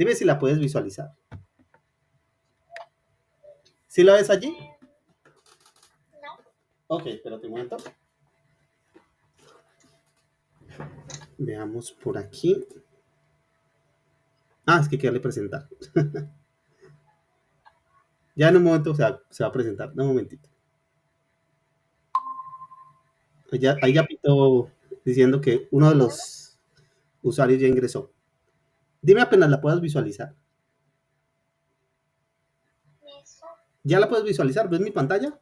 Dime si la puedes visualizar. ¿Sí la ves allí? No. Ok, espérate un momento. Veamos por aquí. Ah, es que quiere presentar. Ya en un momento se va a presentar. Un momentito. Ahí ya pitó diciendo que uno de los usuarios ya ingresó. Dime apenas la puedas visualizar. Listo. ¿Ya la puedes visualizar? ¿Ves mi pantalla?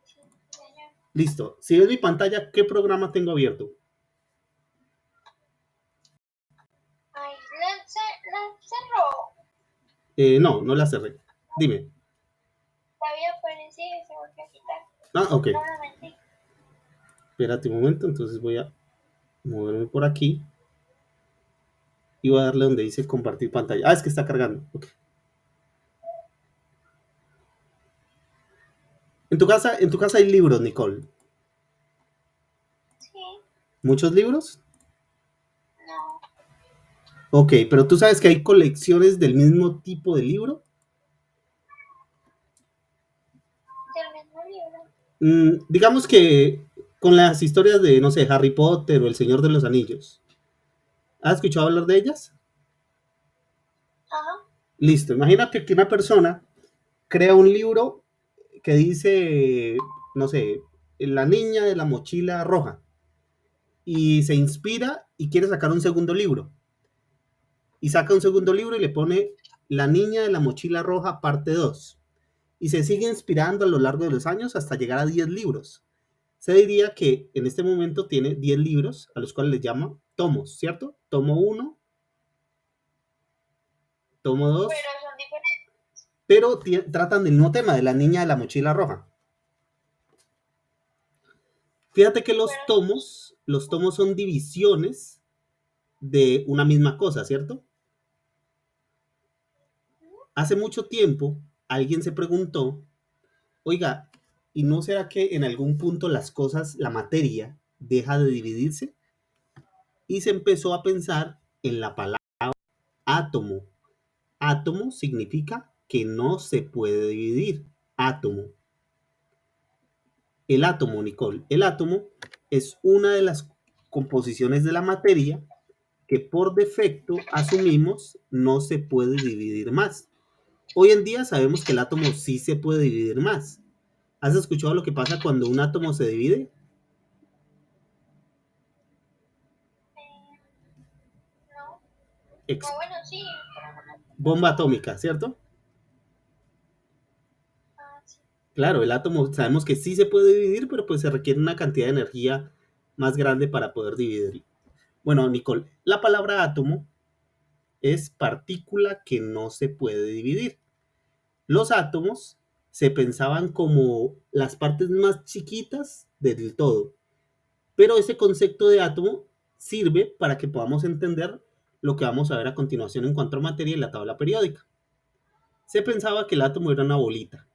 Sí, señor. Listo. Si ves mi pantalla, ¿qué programa tengo abierto? Ay, la cerró. No la cerré. Dime. Había aparecido y se volvió a quitar. Ah, ok. Nuevamente. Espérate un momento, entonces voy a moverme por aquí y voy a darle donde dice compartir pantalla. Ah, es que está cargando. Okay. En tu casa hay libros, Nicole. Sí. ¿Muchos libros? No. Ok, pero tú sabes que hay colecciones del mismo tipo de libro. Del mismo libro. Digamos que con las historias de, no sé, Harry Potter o El Señor de los Anillos. ¿Has escuchado hablar de ellas? Ajá. Listo, imagínate que una persona crea un libro que dice, no sé, La niña de la mochila roja, y se inspira y quiere sacar un segundo libro. Y saca un segundo libro y le pone La niña de la mochila roja, parte 2. Y se sigue inspirando a lo largo de los años hasta llegar a 10 libros. Se diría que en este momento tiene 10 libros a los cuales le llama tomos, ¿cierto? Tomo 1, tomo 2, Pero son diferentes. pero tratan del mismo tema, de la niña de la mochila roja. Fíjate que los tomos son divisiones de una misma cosa, ¿cierto? Hace mucho tiempo alguien se preguntó, oiga, ¿y no será que en algún punto las cosas, la materia, deja de dividirse? Y se empezó a pensar en la palabra átomo. Átomo significa que no se puede dividir. Átomo. El átomo, Nicole, el átomo es una de las composiciones de la materia que por defecto asumimos no se puede dividir más. Hoy en día sabemos que el átomo sí se puede dividir más. ¿Has escuchado lo que pasa cuando un átomo se divide? No. Ex- O bueno, sí, pero no me Bomba atómica, ¿cierto? sí. Claro, el átomo sabemos que sí se puede dividir, pero pues se requiere una cantidad de energía más grande para poder dividirlo. Bueno, Nicole, la palabra átomo es partícula que no se puede dividir. Los átomos se pensaban como las partes más chiquitas del todo, pero ese concepto de átomo sirve para que podamos entender lo que vamos a ver a continuación en cuanto a materia y la tabla periódica. Se pensaba que el átomo era una bolita,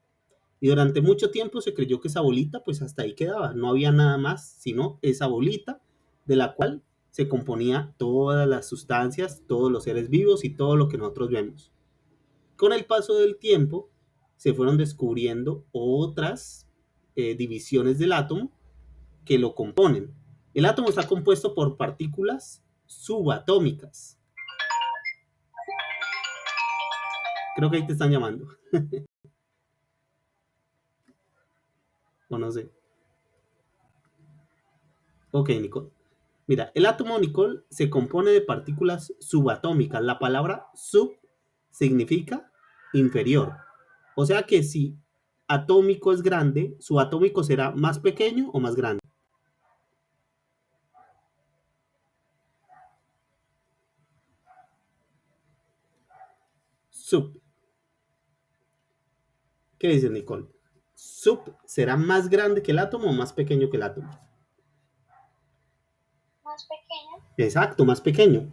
y durante mucho tiempo se creyó que esa bolita pues hasta ahí quedaba, no había nada más sino esa bolita de la cual se componía todas las sustancias, todos los seres vivos y todo lo que nosotros vemos. Con el paso del tiempo se fueron descubriendo otras divisiones del átomo que lo componen. El átomo está compuesto por partículas subatómicas. Creo que ahí te están llamando. O no sé. Ok, Nicole. Mira, el átomo, Nicole, se compone de partículas subatómicas. La palabra sub significa inferior. O sea que si atómico es grande, subatómico será más pequeño o más grande. Sub. ¿Qué dice Nicole? Sub será más grande que el átomo o más pequeño que el átomo. Más pequeño. Exacto, más pequeño.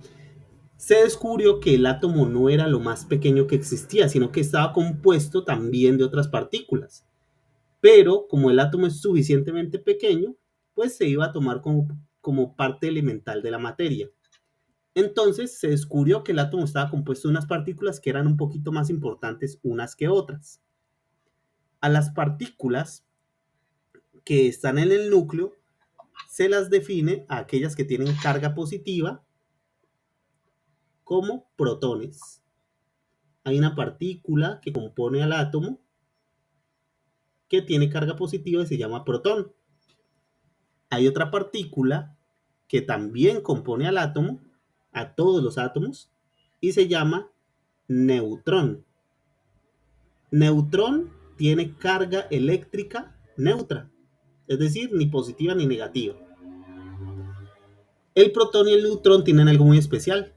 Se descubrió que el átomo no era lo más pequeño que existía, sino que estaba compuesto también de otras partículas. Pero como el átomo es suficientemente pequeño, pues se iba a tomar como parte elemental de la materia. Entonces se descubrió que el átomo estaba compuesto de unas partículas que eran un poquito más importantes unas que otras. A las partículas que están en el núcleo se las define a aquellas que tienen carga positiva como protones. Hay una partícula que compone al átomo que tiene carga positiva y se llama protón. Hay otra partícula que también compone al átomo, a todos los átomos, y se llama neutrón. Neutrón tiene carga eléctrica neutra, es decir, ni positiva ni negativa. El protón y el neutrón tienen algo muy especial,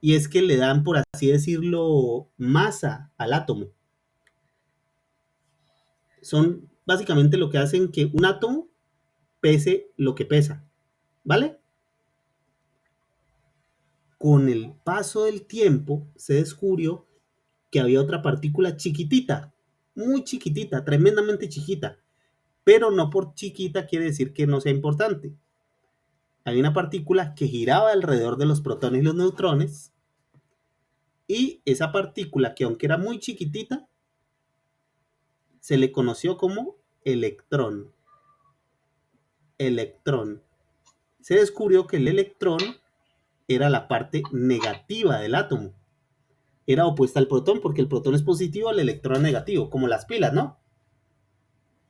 y es que le dan, por así decirlo, masa al átomo. Son básicamente lo que hacen que un átomo pese lo que pesa, ¿vale? Con el paso del tiempo se descubrió que había otra partícula chiquitita, muy chiquitita, tremendamente chiquita, pero no por chiquita quiere decir que no sea importante. Hay una partícula que giraba alrededor de los protones y los neutrones, y esa partícula, que aunque era muy chiquitita, se le conoció como electrón. Electrón. Se descubrió que el electrón era la parte negativa del átomo. Era opuesta al protón, porque el protón es positivo, el electrón es negativo, como las pilas, ¿no?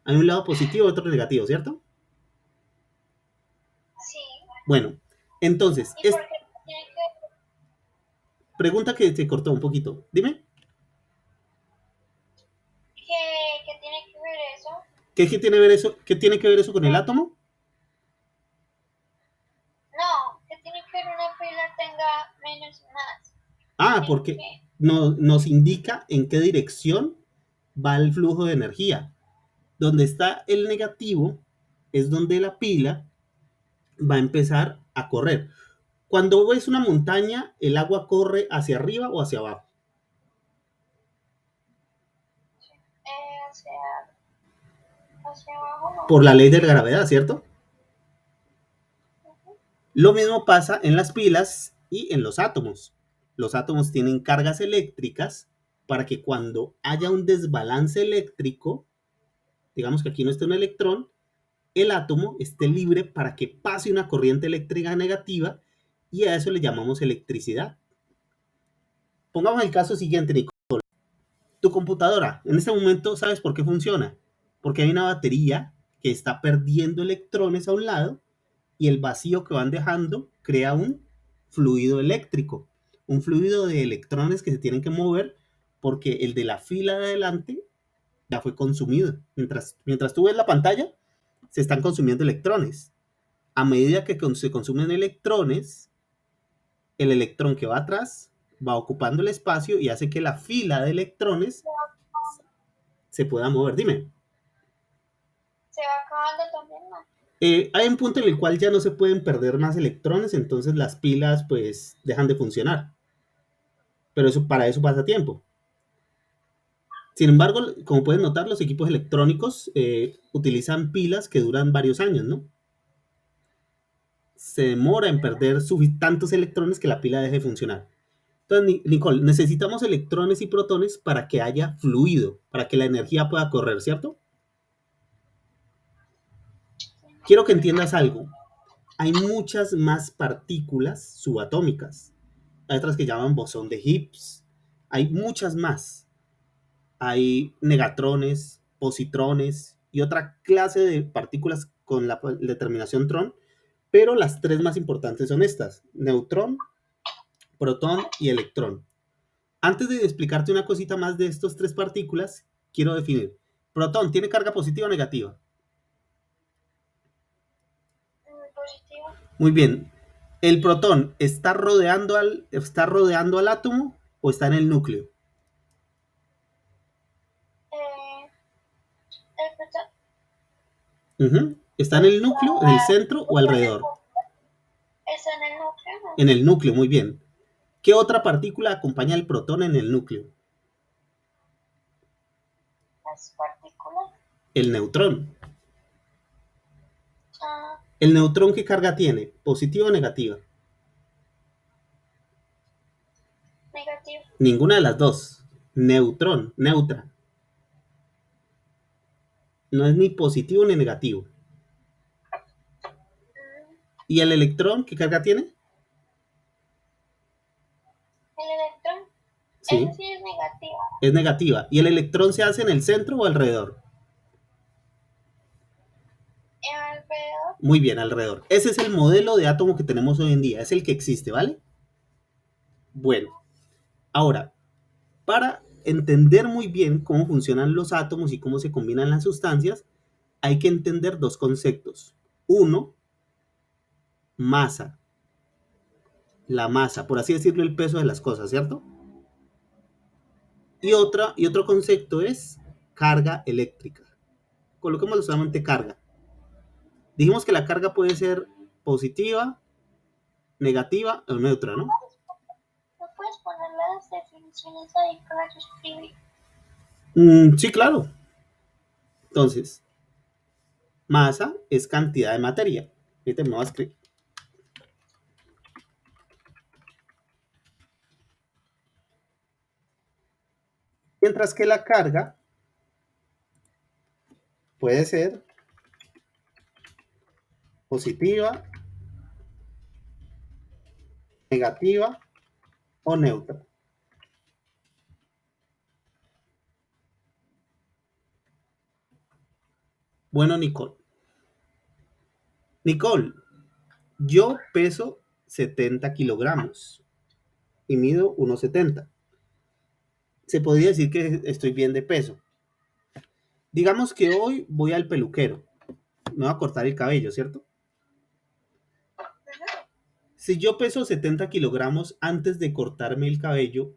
Hay un lado positivo y otro negativo, ¿cierto? Sí. Bueno, entonces, ¿Y por qué tiene pregunta que se cortó un poquito. Dime, que tiene que ver eso? ¿qué tiene que ver eso? ¿Qué tiene que ver eso con el átomo? No, que tiene que ver una pila tenga menos y más. Ah, Tiene porque que, nos indica en qué dirección va el flujo de energía. Donde está el negativo es donde la pila va a empezar a correr. Cuando ves una montaña, ¿el agua corre hacia arriba o hacia abajo? hacia, hacia abajo, ¿no? Por la ley de la gravedad, ¿cierto? Ujú. Lo mismo pasa en las pilas y en los átomos. Los átomos tienen cargas eléctricas para que cuando haya un desbalance eléctrico, digamos que aquí no esté un electrón, el átomo esté libre para que pase una corriente eléctrica negativa, y a eso le llamamos electricidad. Pongamos el caso siguiente, Nico. Tu computadora, en este momento, ¿sabes por qué funciona? Porque hay una batería que está perdiendo electrones a un lado, y el vacío que van dejando crea un fluido eléctrico, un fluido de electrones que se tienen que mover porque el de la fila de adelante ya fue consumido. Mientras tú ves la pantalla, se están consumiendo electrones. A medida que se consumen electrones, el electrón que va atrás va ocupando el espacio y hace que la fila de electrones se pueda mover. Dime. Se va acabando también, ¿no? Hay un punto en el cual ya no se pueden perder más electrones, entonces las pilas pues dejan de funcionar. Pero eso, para eso pasa tiempo. Sin embargo, como pueden notar, los equipos electrónicos utilizan pilas que duran varios años, ¿no? Se demora en perder tantos electrones que la pila deje de funcionar. Entonces, Nicole, necesitamos electrones y protones para que haya fluido, para que la energía pueda correr, ¿cierto? Quiero que entiendas algo. Hay muchas más partículas subatómicas. Hay otras que llaman bosón de Higgs. Hay muchas más. Hay negatrones, positrones y otra clase de partículas con la determinación tron, pero las tres más importantes son estas: neutrón, protón y electrón. Antes de explicarte una cosita más de estas tres partículas, quiero definir. Protón, ¿tiene carga positiva o negativa? Positivo. Muy bien. ¿El protón está rodeando al átomo o está en el núcleo? Eh, el protón ¿Está en el está, núcleo, en el centro o está en el alrededor? núcleo. Está en el núcleo, ¿no? En el núcleo, muy bien. ¿Qué otra partícula acompaña al protón en el núcleo? Las partículas. El neutrón. Ah, ¿El neutrón qué carga tiene? ¿Positiva o negativa? Negativo. Ninguna de las dos. Neutrón, neutra. No es ni positivo ni negativo. ¿Y el electrón qué carga tiene? El electrón, Sí, ese sí es negativo. es negativa. ¿Y el electrón se hace en el centro o alrededor? Alrededor. Muy bien, alrededor. Ese es el modelo de átomo que tenemos hoy en día. Es el que existe, ¿vale? Bueno, ahora, para entender muy bien cómo funcionan los átomos y cómo se combinan las sustancias, hay que entender dos conceptos. Uno, masa. La masa, por así decirlo, el peso de las cosas, ¿cierto? Y otro concepto es carga eléctrica. Coloquemos solamente carga. Dijimos que la carga puede ser positiva, negativa o neutra, ¿no? ¿No puedes poner las definiciones ahí para yo escribir? Sí, claro. Entonces, masa es cantidad de materia. Ahorita me voy a escribir. Mientras que la carga puede ser positiva, negativa o neutra. Bueno, Nicole. Nicole, yo peso 70 kilogramos y mido 1,70. Se podría decir que estoy bien de peso. Digamos que hoy voy al peluquero. Me voy a cortar el cabello, ¿cierto? Si yo peso 70 kilogramos antes de cortarme el cabello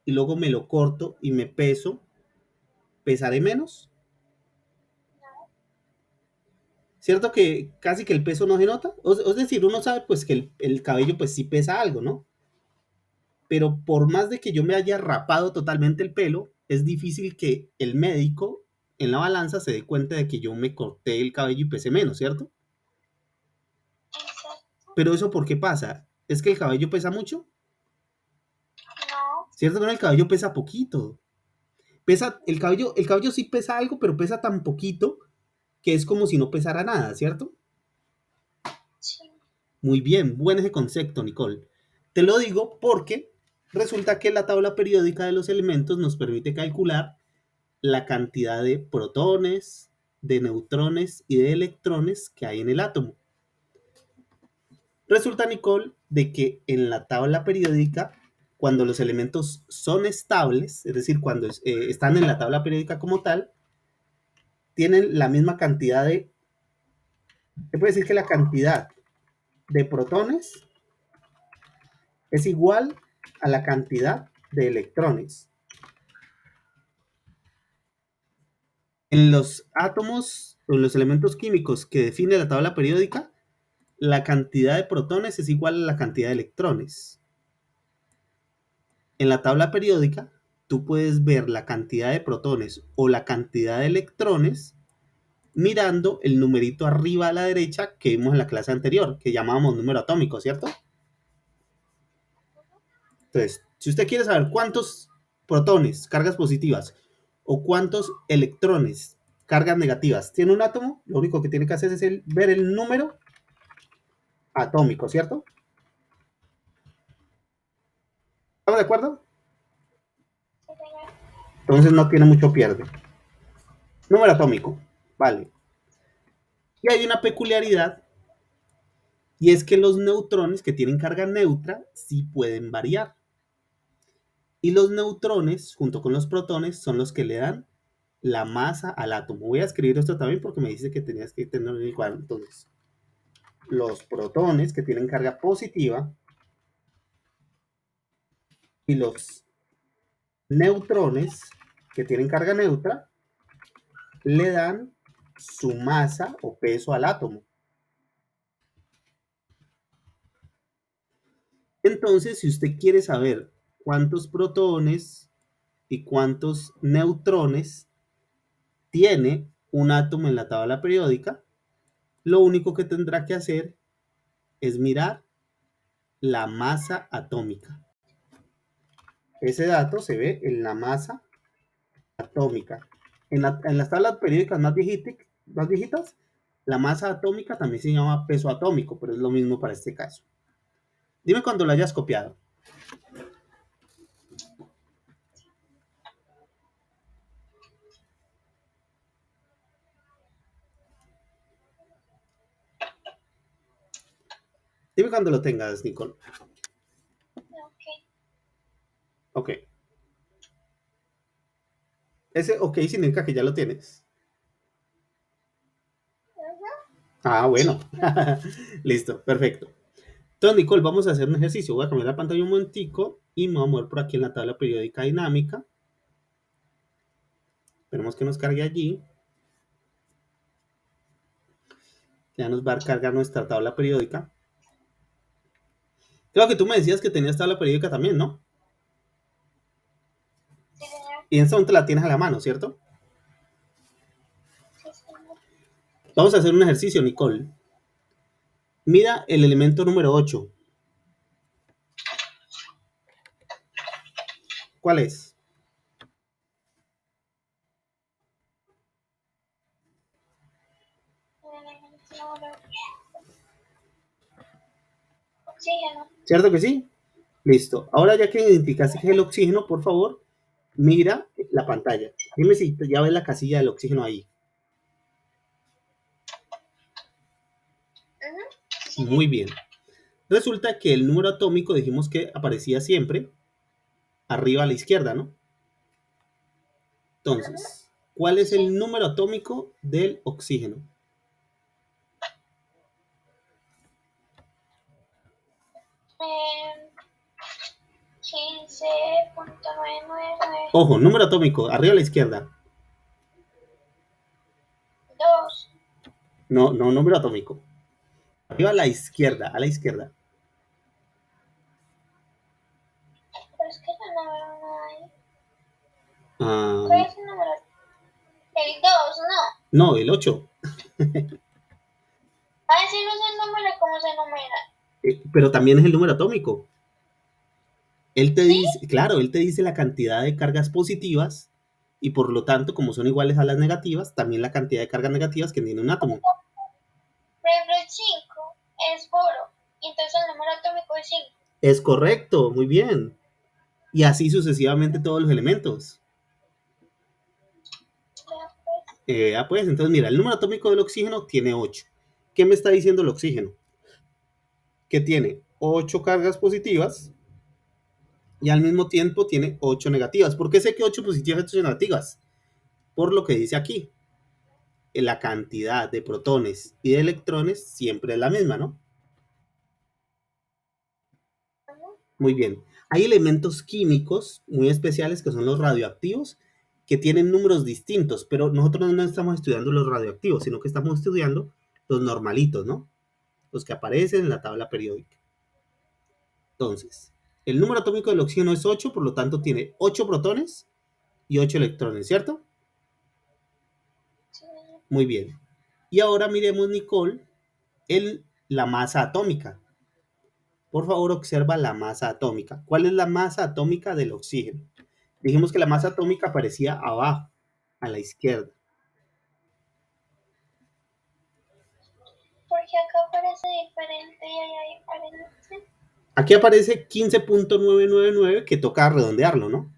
y luego me lo corto y me peso, ¿pesaré menos? ¿Cierto que casi que el peso no se nota? Es decir, uno sabe pues que el cabello pues sí pesa algo, ¿no? Pero por más de que yo me haya rapado totalmente el pelo, es difícil que el médico en la balanza se dé cuenta de que yo me corté el cabello y pese menos, ¿cierto? Exacto. Pero eso ¿por qué pasa? ¿Es que el cabello pesa mucho? No. ¿Cierto que no? El cabello pesa poquito. El cabello sí pesa algo, pero pesa tan poquito que es como si no pesara nada, ¿cierto? Sí. Muy bien, buen ese concepto, Nicole. Te lo digo porque resulta que la tabla periódica de los elementos nos permite calcular la cantidad de protones, de neutrones y de electrones que hay en el átomo. Resulta, Nicole, de que en la tabla periódica, cuando los elementos son estables, es decir, cuando están en la tabla periódica como tal, tienen la misma cantidad de, se puede decir que la cantidad de protones es igual a la cantidad de electrones. En los átomos, o en los elementos químicos que define la tabla periódica, la cantidad de protones es igual a la cantidad de electrones. En la tabla periódica, tú puedes ver la cantidad de protones o la cantidad de electrones mirando el numerito arriba a la derecha que vimos en la clase anterior, que llamábamos número atómico, ¿cierto? Entonces, si usted quiere saber cuántos protones, cargas positivas, o cuántos electrones, cargas negativas, tiene un átomo, lo único que tiene que hacer es ver el número atómico, ¿cierto? ¿Estamos de acuerdo? Sí, señor. Entonces no tiene mucho pierde. Número atómico, vale. Y hay una peculiaridad, y es que los neutrones que tienen carga neutra sí pueden variar. Y los neutrones, junto con los protones, son los que le dan la masa al átomo. Voy a escribir esto también porque me dice que tenías que tenerlo en el cuadro. Entonces, los protones que tienen carga positiva y los neutrones que tienen carga neutra le dan su masa o peso al átomo. Entonces, si usted quiere saber cuántos protones y cuántos neutrones tiene un átomo en la tabla periódica, lo único que tendrá que hacer es mirar la masa atómica. Ese dato se ve en la masa atómica. En las tablas periódicas más viejitas, la masa atómica también se llama peso atómico, pero es lo mismo para este caso. Dime cuando lo hayas copiado. Dime cuando lo tengas, Nicole. Ok. Ok. Ese ok significa que ya lo tienes. Ah, bueno. Listo, perfecto. Entonces, Nicole, vamos a hacer un ejercicio. Voy a cambiar la pantalla un momentico y me voy a mover por aquí en la tabla periódica dinámica. Esperemos que nos cargue allí. Ya nos va a cargar nuestra tabla periódica. Creo que tú me decías que tenías tabla periódica también, ¿no? Sí, señor. Y en esta momento la tienes a la mano, ¿cierto? Sí, señor. Vamos a hacer un ejercicio, Nicole. Mira el elemento número 8. ¿Cuál es? El elemento número 8. Oxígeno. ¿Cierto que sí? Listo. Ahora ya que identificaste que es el oxígeno, por favor, mira la pantalla. Dime si ya ves la casilla del oxígeno ahí. Sí, señor. Muy bien. Resulta que el número atómico dijimos que aparecía siempre arriba a la izquierda, ¿no? Entonces, ¿cuál es Sí. el número atómico del oxígeno? 15.999. Ojo, número atómico, arriba a la izquierda. 2. No, no, número atómico. Arriba a la izquierda, a la izquierda. Pero es que yo no veo nada ahí. Ah, ¿Cuál es el número? El 2, no. no, el 8. Ah, ese no es el número, ¿cómo se numera? Pero también es el número atómico. Él te ¿Sí? dice, claro, él te dice la cantidad de cargas positivas y por lo tanto, como son iguales a las negativas, también la cantidad de cargas negativas que tiene un átomo. Por ejemplo, el 5 es boro. Y entonces el número atómico es 5. Es correcto, muy bien. Y así sucesivamente todos los elementos. Ya pues. Pues, entonces mira, el número atómico del oxígeno tiene 8. ¿Qué me está diciendo el oxígeno? Que tiene 8 cargas positivas y al mismo tiempo tiene 8 negativas. ¿Por qué sé que 8 positivas y 8 negativas? Por lo que dice aquí. La cantidad de protones y de electrones siempre es la misma, ¿no? Muy bien. Hay elementos químicos muy especiales que son los radioactivos que tienen números distintos, pero nosotros no estamos estudiando los radioactivos, sino que estamos estudiando los normalitos, ¿no? Los que aparecen en la tabla periódica. Entonces, el número atómico del oxígeno es 8, por lo tanto tiene 8 protones y 8 electrones, ¿cierto? Sí. Muy bien. Y ahora miremos, Nicole, la masa atómica. Por favor, observa la masa atómica. ¿Cuál es la masa atómica del oxígeno? Dijimos que la masa atómica aparecía abajo, a la izquierda. Porque acá parece diferente y allá diferente. Aquí aparece 15.999 que toca redondearlo, ¿no?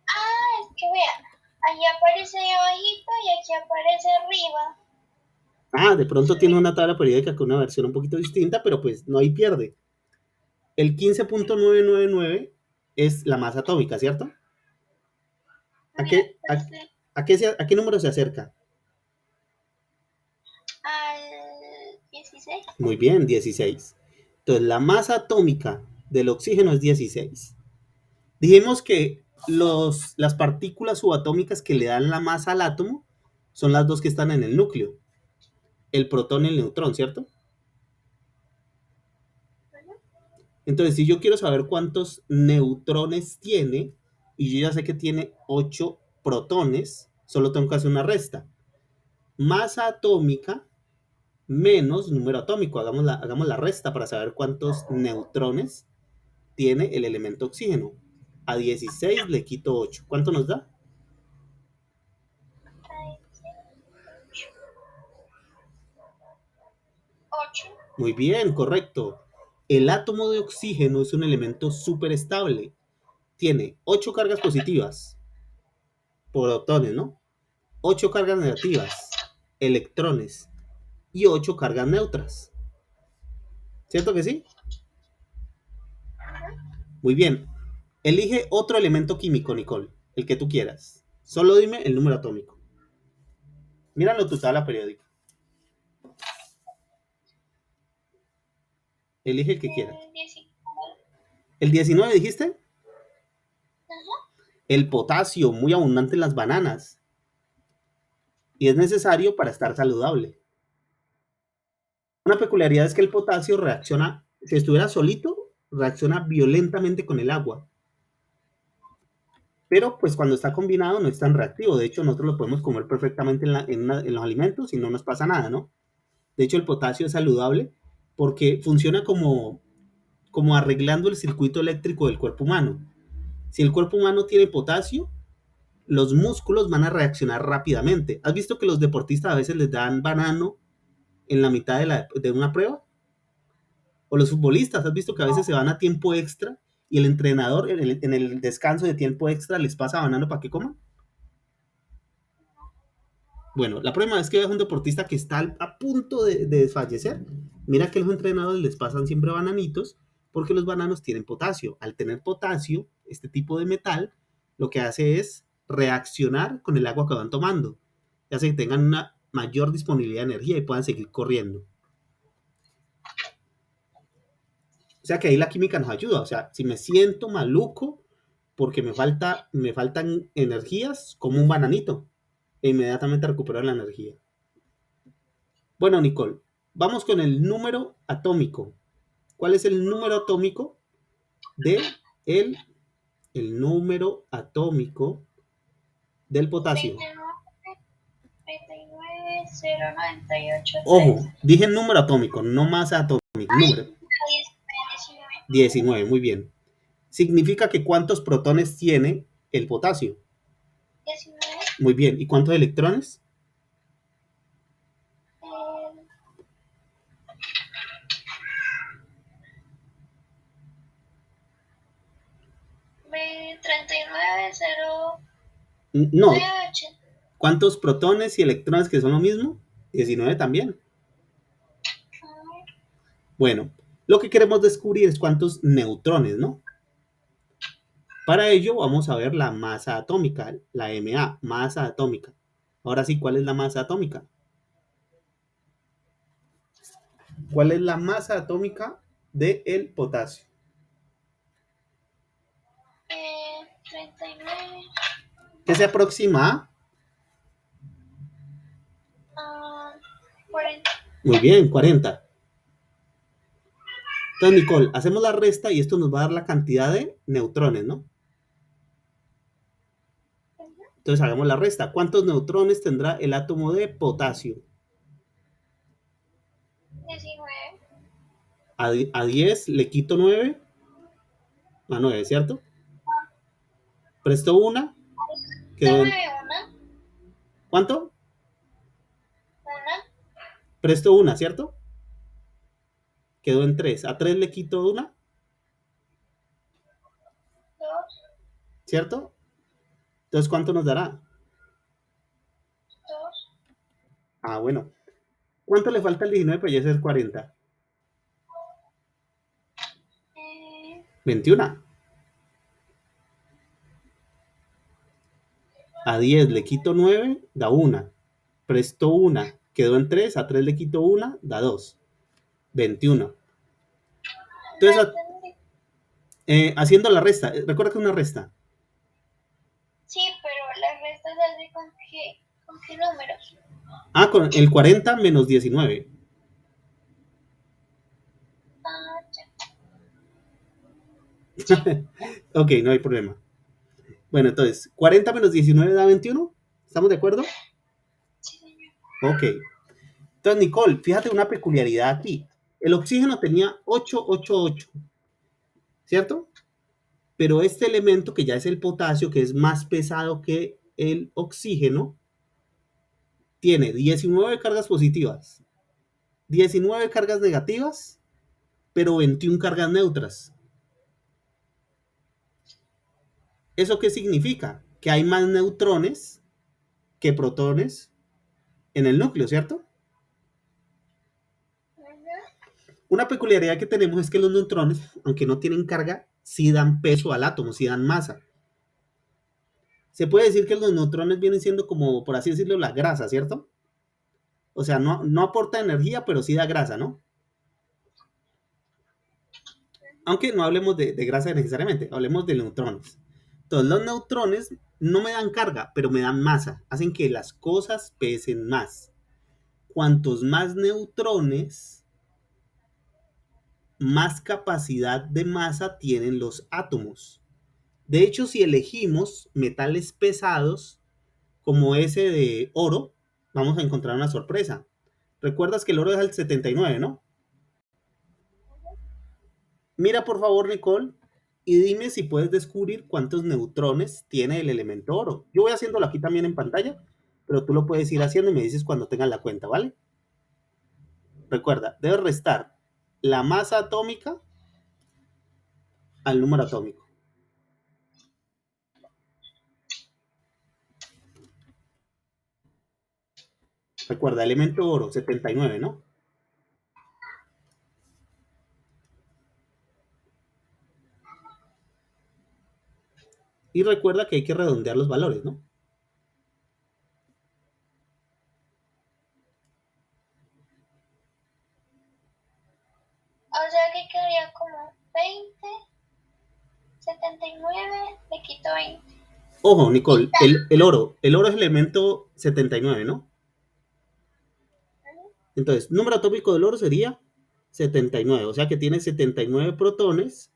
Ah, es que vean. Allá aparece ahí abajito y aquí aparece arriba. Ah, de pronto tiene Sí. una tabla periódica con una versión un poquito distinta, pero pues no hay pierde. El 15.999 es la masa atómica, ¿cierto? ¿A Mira, qué, a qué número se acerca? al 16. Muy bien, 16. Entonces, la masa atómica del oxígeno es 16. Dijimos que las partículas subatómicas que le dan la masa al átomo son las dos que están en el núcleo, el protón y el neutrón, ¿cierto? Entonces, si yo quiero saber cuántos neutrones tiene, y yo ya sé que tiene 8 protones, solo tengo que hacer una resta. Masa atómica menos número atómico. Hagamos la resta para saber cuántos neutrones tiene el elemento oxígeno. A 16 le quito 8. ¿Cuánto nos da? 8. Muy bien, correcto. El átomo de oxígeno es un elemento súper estable. Tiene 8 cargas positivas, protones, ¿no? 8 cargas negativas, electrones, y 8 cargas neutras. ¿Cierto que sí? Muy bien. Elige otro elemento químico, Nicole, el que tú quieras. Solo dime el número atómico. Míralo tu tabla periódica. Elige el que quieras. 19. ¿El 19 dijiste? Ajá. El potasio, muy abundante en las bananas. Y es necesario para estar saludable. Una peculiaridad es que el potasio reacciona, si estuviera solito, reacciona violentamente con el agua. Pero pues cuando está combinado no es tan reactivo. De hecho, nosotros lo podemos comer perfectamente en los alimentos y no nos pasa nada, ¿no? De hecho, el potasio es saludable porque funciona como arreglando el circuito eléctrico del cuerpo humano. Si el cuerpo humano tiene potasio, los músculos van a reaccionar rápidamente. ¿Has visto que los deportistas a veces les dan banano en la mitad de una prueba? O los futbolistas, ¿has visto que a veces se van a tiempo extra y el entrenador en el descanso de tiempo extra les pasa banano para que coman? Bueno, la próxima vez que veas un deportista que está a punto de desfallecer, mira que los entrenadores les pasan siempre bananitos porque los bananos tienen potasio. Al tener potasio, este tipo de metal, lo que hace es reaccionar con el agua que van tomando. Y hace que tengan una mayor disponibilidad de energía y puedan seguir corriendo. O sea que ahí la química nos ayuda. O sea, si me siento maluco porque me faltan energías, como un bananito, e inmediatamente recupero la energía. Bueno, Nicole, vamos con el número atómico. ¿Cuál es el número atómico de el, el número atómico del potasio? 29,098. Ojo, dije número atómico, no masa atómica, número. 19. 19, muy bien. Significa que ¿cuántos protones tiene el potasio? 19. Muy bien. ¿Y cuántos electrones? 39,098. No. ¿Cuántos protones y electrones que son lo mismo? 19 también. Bueno, lo que queremos descubrir es cuántos neutrones, ¿no? Para ello vamos a ver la masa atómica, la Ma, masa atómica. Ahora sí, ¿cuál es la masa atómica? ¿Cuál es la masa atómica del potasio? 39. ¿Qué se aproxima a 40. Muy bien, 40. Entonces, Nicole, hacemos la resta y esto nos va a dar la cantidad de neutrones, ¿no? Entonces hagamos la resta. ¿Cuántos neutrones tendrá el átomo de potasio? 19. A 10 le quito 9. A 9, ¿cierto? Presto una. Quedó en... Una. ¿Cuánto? Una. Presto una, ¿cierto? Quedó en 3. A 3 le quito una. 2. ¿Cierto? Entonces, ¿cuánto nos dará? 2. Ah, bueno. ¿Cuánto le falta al 19 para ya ser 40? 21. A 10 le quito 9, da 1. Presto una, quedó en 3. A 3 le quito una, da 2. 21. Entonces, haciendo la resta, recuerda que es una resta. Sí, pero la resta se hace con qué números. Ah, con el 40 menos 19. Ah, Ok, no hay problema. Bueno, entonces, 40 menos 19 da 21. ¿Estamos de acuerdo? sí, señor. Ok. Entonces, Nicole, fíjate una peculiaridad aquí. El oxígeno tenía 888, ¿cierto? Pero este elemento, que ya es el potasio, que es más pesado que el oxígeno, tiene 19 cargas positivas, 19 cargas negativas, pero 21 cargas neutras. ¿Eso qué significa? Que hay más neutrones que protones en el núcleo, ¿cierto? Una peculiaridad que tenemos es que los neutrones, aunque no tienen carga, sí dan peso al átomo, sí dan masa. Se puede decir que los neutrones vienen siendo como, por así decirlo, la grasa, ¿cierto? O sea, no aporta energía, pero sí da grasa, ¿no? Aunque no hablemos de grasa necesariamente, hablemos de neutrones. Entonces, los neutrones no me dan carga, pero me dan masa, hacen que las cosas pesen más. Cuantos más neutrones, más capacidad de masa tienen los átomos. De hecho, si elegimos metales pesados como ese de oro, vamos a encontrar una sorpresa. ¿Recuerdas que el oro es el 79, no? Mira por favor, Nicole, y dime si puedes descubrir cuántos neutrones tiene el elemento oro. Yo voy haciéndolo aquí también en pantalla, pero tú lo puedes ir haciendo y me dices cuando tengas la cuenta, ¿vale? Recuerda, debes restar la masa atómica al número atómico. Recuerda, elemento oro, 79, ¿no? Y recuerda que hay que redondear los valores, ¿no? O sea que quedaría como 20, 79, le quito 20. Ojo, Nicole, el oro es el elemento 79, ¿no? Entonces, número atómico del oro sería 79, o sea que tiene 79 protones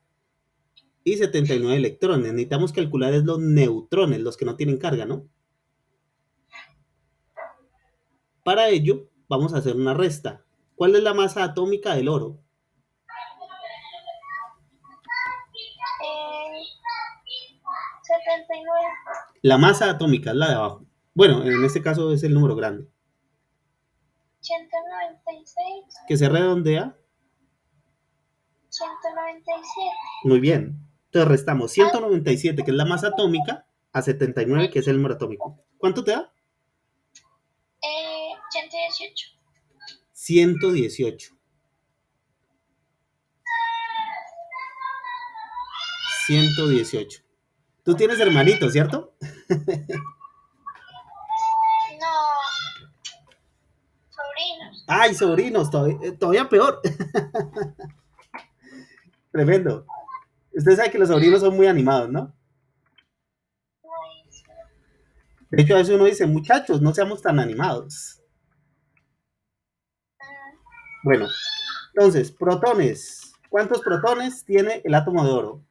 y 79 electrones. Necesitamos calcular es los neutrones, los que no tienen carga, ¿no? Para ello, vamos a hacer una resta. ¿Cuál es la masa atómica del oro? 79, La masa atómica es la de abajo. Bueno, en este caso es el número grande. 196, Que se redondea. 197. Muy bien. Entonces restamos 197, que es la masa atómica, a 79, que es el número atómico. ¿Cuánto te da? 118. 118. 118. Tú tienes hermanito, ¿cierto? No, sobrinos. Ay, sobrinos, todavía peor. Tremendo. Usted sabe que los sobrinos son muy animados, ¿no? Ay, sí. De hecho, a veces uno dice, muchachos, no seamos tan animados. Bueno, entonces, protones. ¿Cuántos protones tiene el átomo de oro?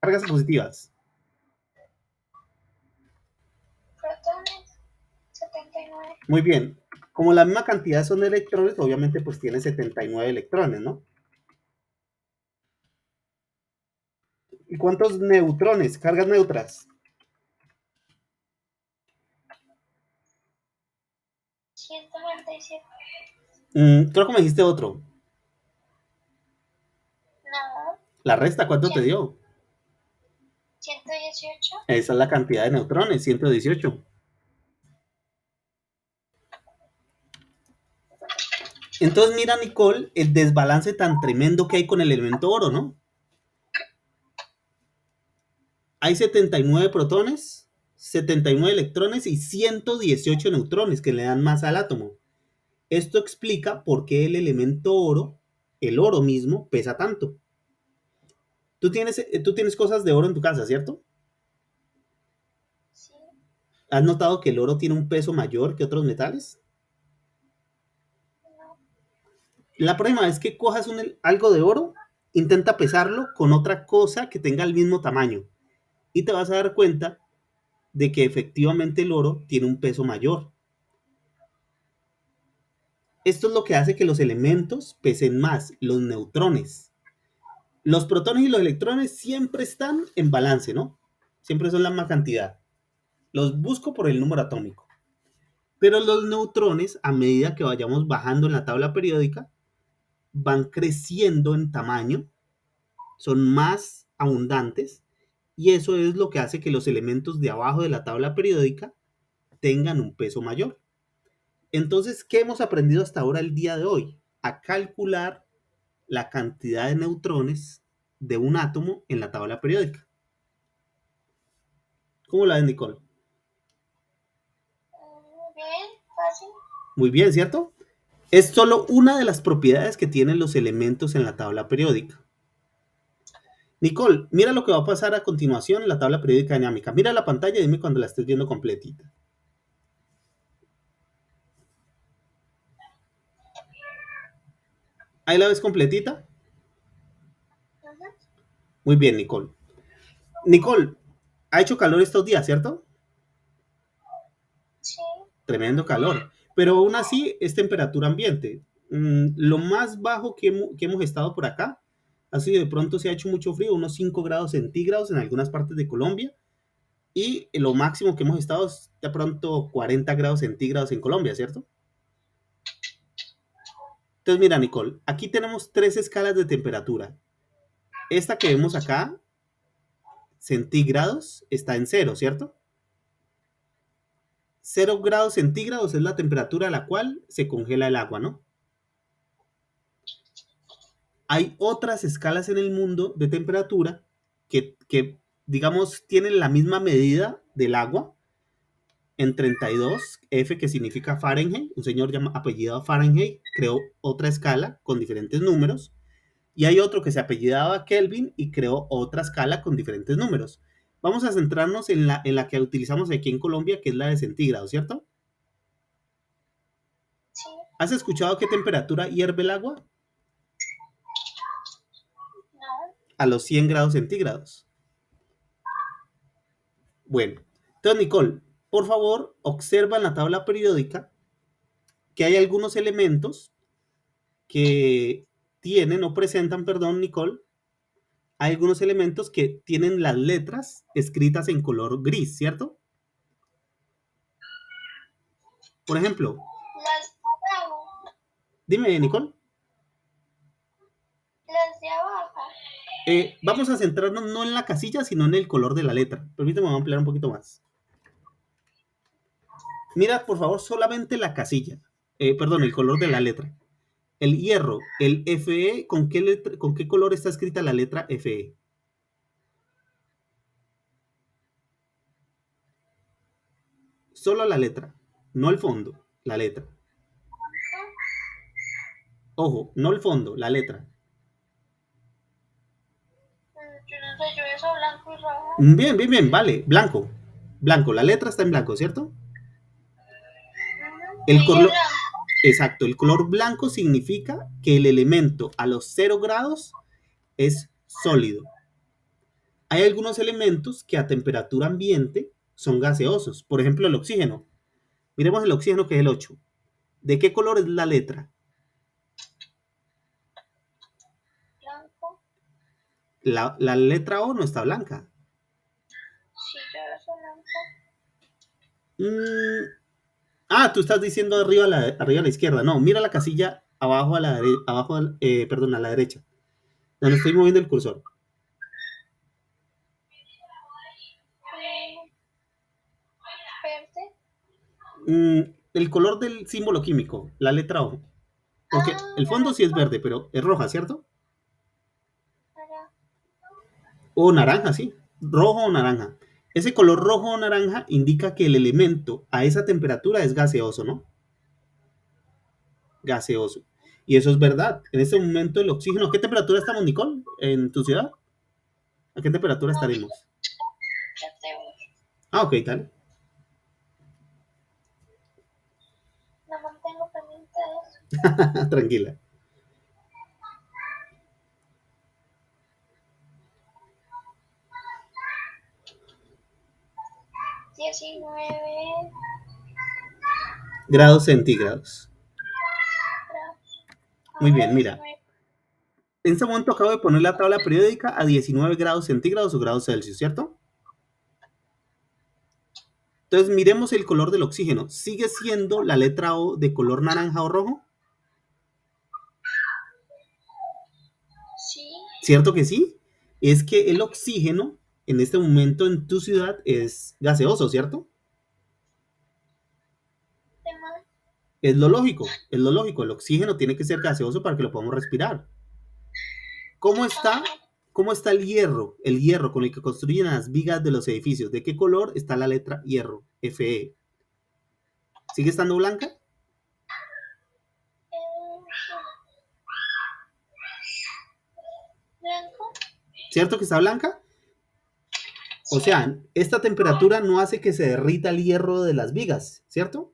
Cargas positivas. Protones, 79. Muy bien. Como la misma cantidad son de electrones, obviamente pues tiene 79 electrones, ¿no? ¿Y cuántos neutrones? Cargas neutras. 197. Creo que me dijiste otro. No, La resta, ¿cuánto te dio? 118. Esa es la cantidad de neutrones, 118. Entonces mira, Nicole, el desbalance tan tremendo que hay con el elemento oro, ¿no? Hay 79 protones, 79 electrones y 118 neutrones que le dan masa al átomo. Esto explica por qué el elemento oro, el oro mismo, pesa tanto. Tú tienes cosas de oro en tu casa, ¿cierto? Sí. ¿Has notado que el oro tiene un peso mayor que otros metales? No. La próxima vez que cojas algo de oro, intenta pesarlo con otra cosa que tenga el mismo tamaño. Y te vas a dar cuenta de que efectivamente el oro tiene un peso mayor. Esto es lo que hace que los elementos pesen más, los neutrones. Los protones y los electrones siempre están en balance, ¿no? Siempre son la misma cantidad. Los busco por el número atómico. Pero los neutrones, a medida que vayamos bajando en la tabla periódica, van creciendo en tamaño, son más abundantes, y eso es lo que hace que los elementos de abajo de la tabla periódica tengan un peso mayor. Entonces, ¿qué hemos aprendido hasta ahora el día de hoy? A calcular la cantidad de neutrones de un átomo en la tabla periódica. ¿Cómo la ves, Nicole? Bien, fácil. Muy bien, ¿cierto? Es solo una de las propiedades que tienen los elementos en la tabla periódica. Nicole, mira lo que va a pasar a continuación en la tabla periódica dinámica. Mira la pantalla y dime cuando la estés viendo completita. ¿Ahí la ves completita? Ujú. Muy bien, Nicole. Nicole, ha hecho calor estos días, ¿cierto? Sí. Tremendo calor. Pero aún así es temperatura ambiente. Lo más bajo que hemos estado por acá ha sido de pronto se ha hecho mucho frío, unos 5 grados centígrados en algunas partes de Colombia. Y lo máximo que hemos estado es de pronto 40 grados centígrados en Colombia, ¿cierto? Entonces, mira, Nicole, aquí tenemos tres escalas de temperatura. Esta que vemos acá, centígrados, está en cero, ¿cierto? 0 grados centígrados es la temperatura a la cual se congela el agua, ¿no? Hay otras escalas en el mundo de temperatura digamos, tienen la misma medida del agua en 32 F, que significa Fahrenheit. Un señor apellidado Fahrenheit creó otra escala con diferentes números. Y hay otro que se apellidaba Kelvin y creó otra escala con diferentes números. Vamos a centrarnos en la que utilizamos aquí en Colombia, que es la de centígrados, ¿cierto? Sí. ¿Has escuchado a qué temperatura hierve el agua? No. A los 100 grados centígrados. Bueno, entonces Nicole, por favor, observa en la tabla periódica que hay algunos elementos que tienen o presentan, perdón, Nicole, hay algunos elementos que tienen las letras escritas en color gris, ¿cierto? Por ejemplo, Las de abajo. dime, Nicole. Las de abajo. Vamos a centrarnos no en la casilla, sino en el color de la letra. Permíteme ampliar un poquito más. Mira, por favor, solamente la casilla. Perdón, el color de la letra. El hierro, el Fe, ¿con qué color está escrita la letra Fe? Solo la letra, no el fondo, la letra. Ojo, no el fondo, la letra. Yo no sé, yo eso blanco y rojo. Bien, bien, bien, vale, blanco. Blanco, la letra está en blanco, ¿cierto? El Sí, es color, blanco. exacto, el color blanco significa que el elemento a los 0 grados es sólido. Hay algunos elementos que a temperatura ambiente son gaseosos. Por ejemplo, el oxígeno. Miremos el oxígeno, que es el 8. ¿De qué color es la letra? Blanco. La letra O no está blanca. Sí, yo eso blanco. Tú estás diciendo arriba a la izquierda. No, mira la casilla abajo perdón, a la derecha, donde estoy moviendo el cursor. Verde. El color del símbolo químico, la letra O. Porque Ah, el fondo sí es naranja. verde, pero es roja, ¿cierto? Naranja. O naranja, sí. Rojo o naranja. Ese color rojo o naranja indica que el elemento a esa temperatura es gaseoso, ¿no? Gaseoso. Y eso es verdad. En este momento el oxígeno, ¿a qué temperatura estamos, Nicole? ¿En tu ciudad? ¿A qué temperatura No, estaremos? ya te voy. Ok, tal. No mantengo pendiente de eso. Tranquila. 19 Grados centígrados. grados. Muy Ajá, bien, mira. 19. En este momento acabo de poner la tabla periódica a 19 grados centígrados o grados Celsius, ¿cierto? Entonces miremos el color del oxígeno. ¿Sigue siendo la letra O de color naranja o rojo? Sí. ¿Cierto que sí? Es que el oxígeno en este momento en tu ciudad es gaseoso, ¿cierto? Demás. Es lo lógico, es lo lógico. El oxígeno tiene que ser gaseoso para que lo podamos respirar. ¿Cómo está, Ajá. cómo está el hierro? El hierro con el que construyen las vigas de los edificios. ¿De qué color está la letra hierro? Fe. ¿Sigue estando blanca? Eh, Blanco. ¿Cierto que está blanca? O Sí. sea, esta temperatura no hace que se derrita el hierro de las vigas, ¿cierto?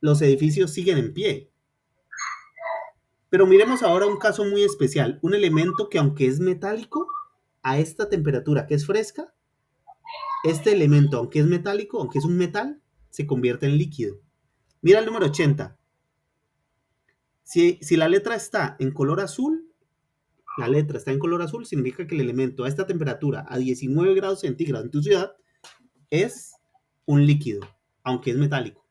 Los edificios siguen en pie. Pero miremos ahora un caso muy especial, un elemento que aunque es metálico, a esta temperatura que es fresca, este elemento, aunque es metálico, aunque es un metal, se convierte en líquido. Mira el número 80. Si la letra está en color azul, la letra está en color azul, significa que el elemento a esta temperatura, a 19 grados centígrados en tu ciudad, es un líquido, aunque es metálico.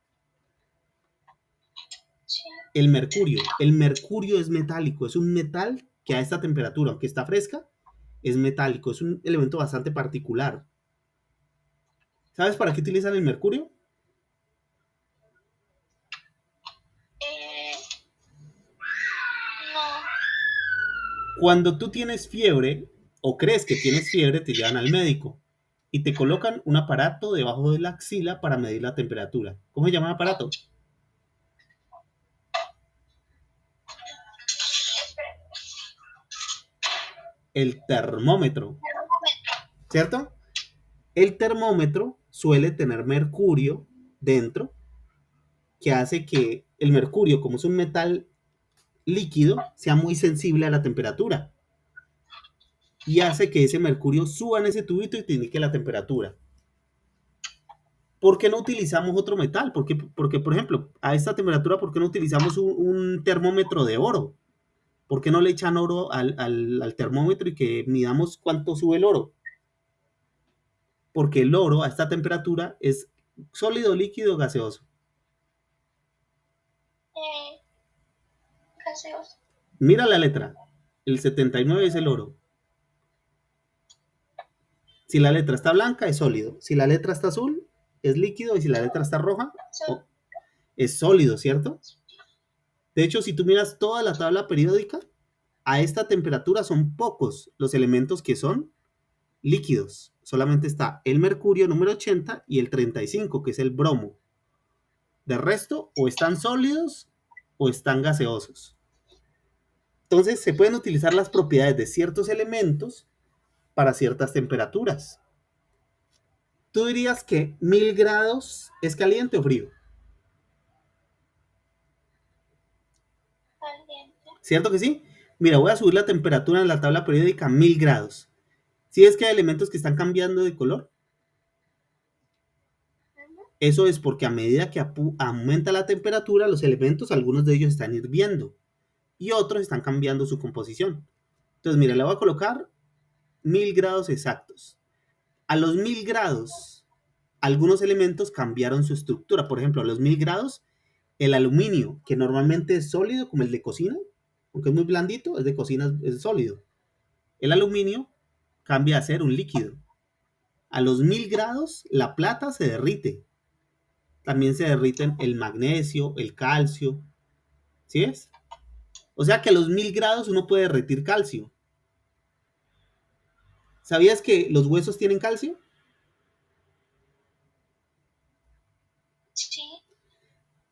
Sí. El mercurio es metálico, es un metal que a esta temperatura, aunque está fresca, es metálico, es un elemento bastante particular. ¿Sabes para qué utilizan el mercurio? Eh, no. Cuando tú tienes fiebre o crees que tienes fiebre, te llevan al médico y te colocan un aparato debajo de la axila para medir la temperatura. ¿Cómo se llama el aparato? El termómetro, ¿cierto? El termómetro suele tener mercurio dentro, que hace que el mercurio, como es un metal líquido, sea muy sensible a la temperatura y hace que ese mercurio suba en ese tubito y te indique la temperatura. ¿Por qué no utilizamos otro metal? Porque, por ejemplo, a esta temperatura, ¿por qué no utilizamos un termómetro de oro? ¿Por qué no le echan oro al termómetro y que midamos cuánto sube el oro? Porque el oro a esta temperatura es sólido, líquido, gaseoso. Eh, Gaseoso. Mira la letra. El 79 es el oro. Si la letra está blanca, es sólido. Si la letra está azul, es líquido. Y si la letra está roja, So, es sólido, ¿cierto? De hecho, si tú miras toda la tabla periódica, a esta temperatura son pocos los elementos que son líquidos. Solamente está el mercurio número 80 y el 35, que es el bromo. De resto, o están sólidos o están gaseosos. Entonces, se pueden utilizar las propiedades de ciertos elementos para ciertas temperaturas. ¿Tú dirías que 1000 grados es caliente o frío? caliente. ¿Cierto que sí? Mira, voy a subir la temperatura en la tabla periódica a 1000 grados. ¿Sí es que hay elementos que están cambiando de color? Eso es porque a medida que aumenta la temperatura, los elementos, algunos de ellos están hirviendo y otros están cambiando su composición. Entonces, mira, le voy a colocar 1000 grados exactos. A los 1000 grados, algunos elementos cambiaron su estructura. Por ejemplo, a los 1000 grados, el aluminio, que normalmente es sólido, como el de cocina, aunque es muy blandito, es de cocina, es sólido. El aluminio cambia a ser un líquido. A los 1000 grados, la plata se derrite. También se derriten el magnesio, el calcio. ¿Sí es? O sea que a los 1000 grados uno puede derretir calcio. ¿Sabías que los huesos tienen calcio? Sí.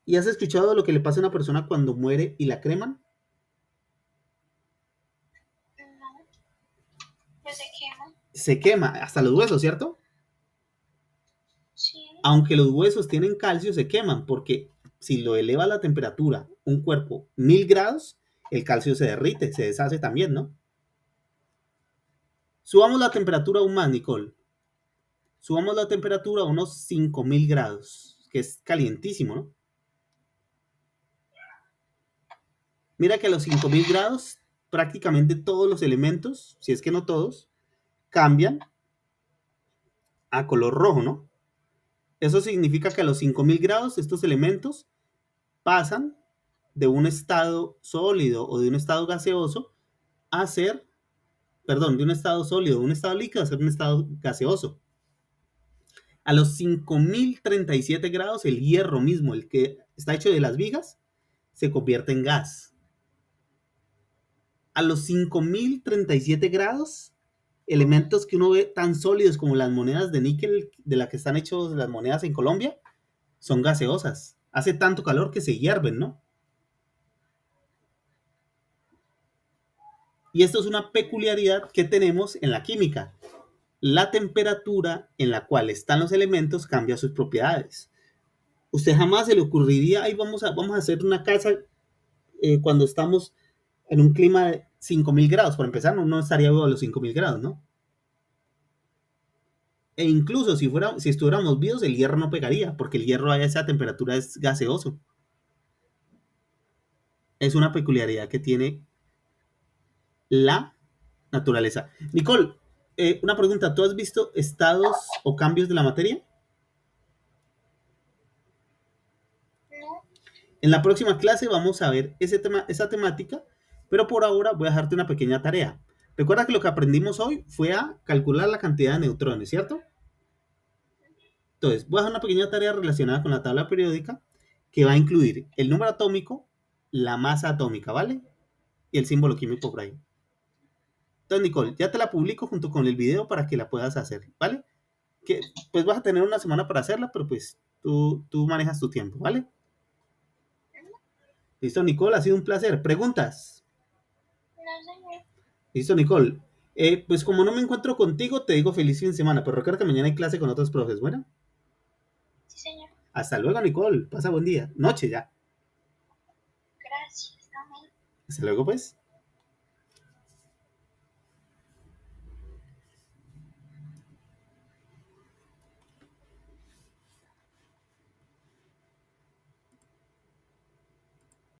¿Y has escuchado lo que le pasa a una persona cuando muere y la creman? No. Que se quema. Se quema hasta los huesos, ¿cierto? Sí. Aunque los huesos tienen calcio, se queman porque si lo eleva la temperatura un cuerpo 1000 grados, el calcio se derrite, se deshace también, ¿no? Subamos la temperatura aún más, Nicole. Subamos la temperatura a unos 5000 grados, que es calientísimo, ¿no? Mira que a los 5000 grados prácticamente todos los elementos, si es que no todos, cambian a color rojo, ¿no? Eso significa que a los 5000 grados estos elementos pasan de un estado sólido o de un estado gaseoso a ser, perdón, de un estado sólido, de un estado líquido a ser un estado gaseoso. A los 5037 grados, el hierro mismo, el que está hecho de las vigas, se convierte en gas. A los 5037 grados, elementos que uno ve tan sólidos como las monedas de níquel de las que están hechas las monedas en Colombia, son gaseosas. Hace tanto calor que se hierven, ¿no? Y esto es una peculiaridad que tenemos en la química. La temperatura en la cual están los elementos cambia sus propiedades. Usted jamás se le ocurriría, ahí vamos a hacer una casa cuando estamos en un clima de 5000 grados. Por empezar, no estaría vivo a los 5000 grados, ¿no? E incluso si estuviéramos vivos, el hierro no pegaría, porque el hierro a esa temperatura es gaseoso. Es una peculiaridad que tiene la naturaleza. Nicole, una pregunta, ¿tú has visto estados o cambios de la materia? No. En la próxima clase vamos a ver esa temática, pero por ahora voy a dejarte una pequeña tarea. Recuerda que lo que aprendimos hoy fue a calcular la cantidad de neutrones, ¿cierto? Entonces, voy a dejar una pequeña tarea relacionada con la tabla periódica que va a incluir el número atómico, la masa atómica, ¿vale? Y el símbolo químico por ahí. Entonces, Nicole, ya te la publico junto con el video para que la puedas hacer, ¿vale? Que pues vas a tener una semana para hacerla, pero pues tú manejas tu tiempo, ¿vale? Listo, Nicole, ha sido un placer. ¿Preguntas? No, señor. Listo, Nicole. Pues como no me encuentro contigo, te digo feliz fin de semana, pero recuerda que mañana hay clase con otros profes. Bueno, Sí, señor. hasta luego, Nicole. Pasa buen día. Noche ya. Gracias. Amén. Hasta luego, pues.